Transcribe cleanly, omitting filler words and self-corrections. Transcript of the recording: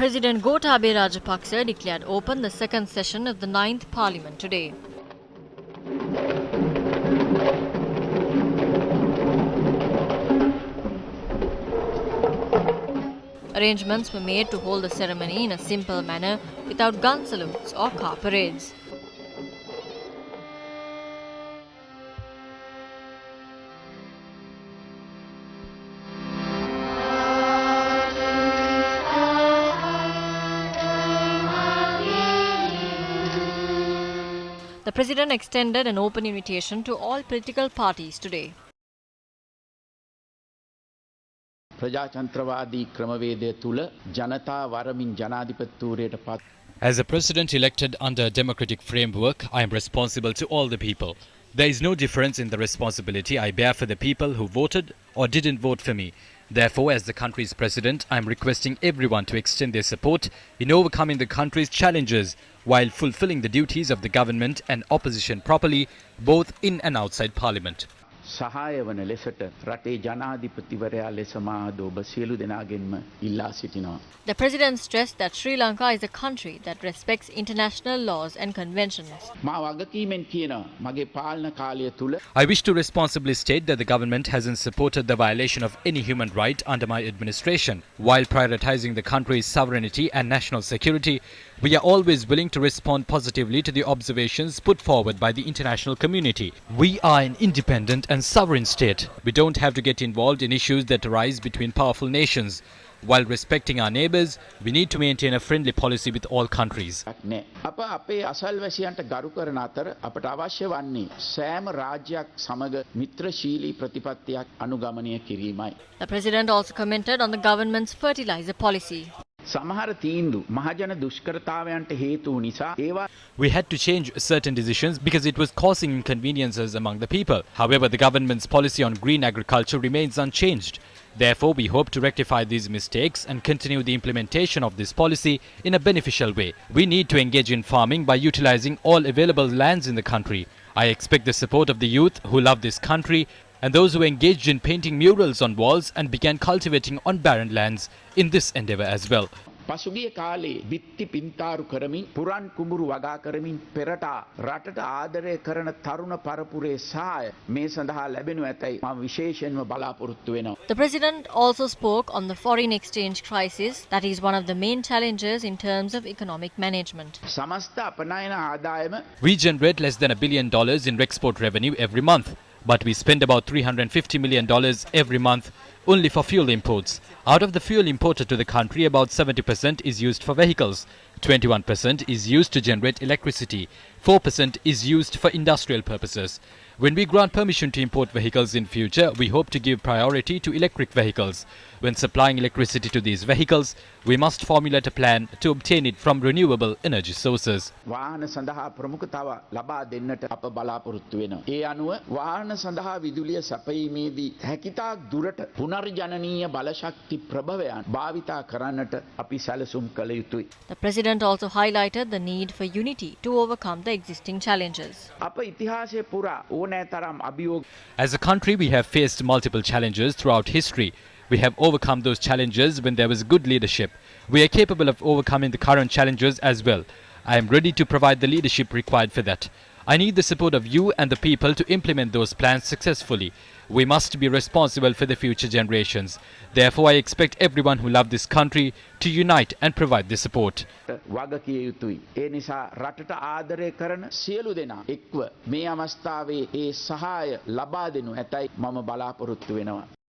President Gotabaya Rajapaksa declared open the second session of the 9th Parliament today. Arrangements were made to hold the ceremony in a simple manner without gun salutes or car parades. The President extended an open invitation to all political parties today. ප්‍රජාතන්ත්‍රවාදී ක්‍රමවේදය තුල ජනතා වරමින් ජනාධිපතිවරයට පත්. As a president elected under a democratic framework, I am responsible to all the people. There is no difference in the responsibility I bear for the people who voted or didn't vote for me. Therefore, as the country's president, I am requesting everyone to extend their support in overcoming the country's challenges while fulfilling the duties of the government and opposition properly, both in and outside Parliament. සහාය වන ලෙසට රටේ ජනාධිපතිවරයා ලෙස මා ඔබ සියලු දෙනාගෙන්ම ඉල්ලා සිටිනවා. The President stressed that Sri Lanka is a country that respects international laws and conventions. මා වගකීමෙන් කියනවා මගේ පාලන කාලය තුල I wish to responsibly state that the government hasn't supported the violation of any human right under my administration. While prioritizing the country's sovereignty and national security, we are always willing to respond positively to the observations put forward by the international community. We are an independent and sovereign state. We don't have to get involved in issues that arise between powerful nations. While respecting our neighbors, we need to maintain a friendly policy with all countries. අප අපේ අසල්වැසියන්ට ගරු කරන අතර අපට අවශ්‍ය වන්නේ සෑම රාජ්‍යයක් සමග මිත්‍රශීලී ප්‍රතිපත්තියක් අනුගමනය කිරීමයි. The President also commented on the government's fertilizer policy. සමහර තීන්දුව මහජන දුෂ්කරතාවයන්ට හේතු නිසා ඒවා We had to change certain decisions because it was causing inconveniences among the people. However, the government's policy on green agriculture remains unchanged. Therefore, we hope to rectify these mistakes and continue the implementation of this policy in a beneficial way. We need to engage in farming by utilizing all available lands in the country. I expect the support of the youth who love this country and those who engaged in painting murals on walls and began cultivating on barren lands in this endeavor as well. පසුගිය කාලේ බිත්ති පින්තාරු කරමින් පුරන් කුඹුරු වගා කරමින් පෙරට රටට ආදරය කරන තරුණ පරපුරේ සහාය මේ සඳහා ලැබෙනු ඇතැයි මම විශේෂයෙන්ම බලාපොරොත්තු වෙනවා. The President also spoke on the foreign exchange crisis that is one of the main challenges in terms of economic management. සමස්ත අපනයන ආදායම We generate less than $1 billion in export revenue every month, but we spend about $350 million every month only for fuel imports. Out of the fuel imported to the country, about 70% is used for vehicles, 21% is used to generate electricity, 4% is used for industrial purposes. When we grant permission to import vehicles in future, we hope to give priority to electric vehicles. When supplying electricity to these vehicles, we must formulate a plan to obtain it from renewable energy sources. වාහන සඳහා ප්‍රමුඛතාව ලබා දෙන්නට අප බලාපොරොත්තු වෙනවා. ඒ අනුව වාහන සඳහා විදුලිය සැපයීමේදී හැකිතාක් දුරට පුනර්ජනනීය බලශක්ති ප්‍රභවයන් භාවිතා කරන්නට අපි සැලසුම් කළ යුතුයි. The President also highlighted the need for unity to overcome the existing challenges. අප ඉතිහාසයේ පුරා ඕනෑ තරම් අභියෝග As a country, we have faced multiple challenges throughout history. We have overcome those challenges when there was good leadership. We are capable of overcoming the current challenges as well. I am ready to provide the leadership required for that. I need the support of you and the people to implement those plans successfully. We must be responsible for the future generations. Therefore, I expect everyone who loves this country to unite and provide the support. වගකිය යුතුයි. ඒ නිසා රටට ආදරය කරන සියලු දෙනා එක්ව මේ අවස්ථාවේ ඒ සහාය ලබා දෙනු ඇතැයි මම බලාපොරොත්තු වෙනවා.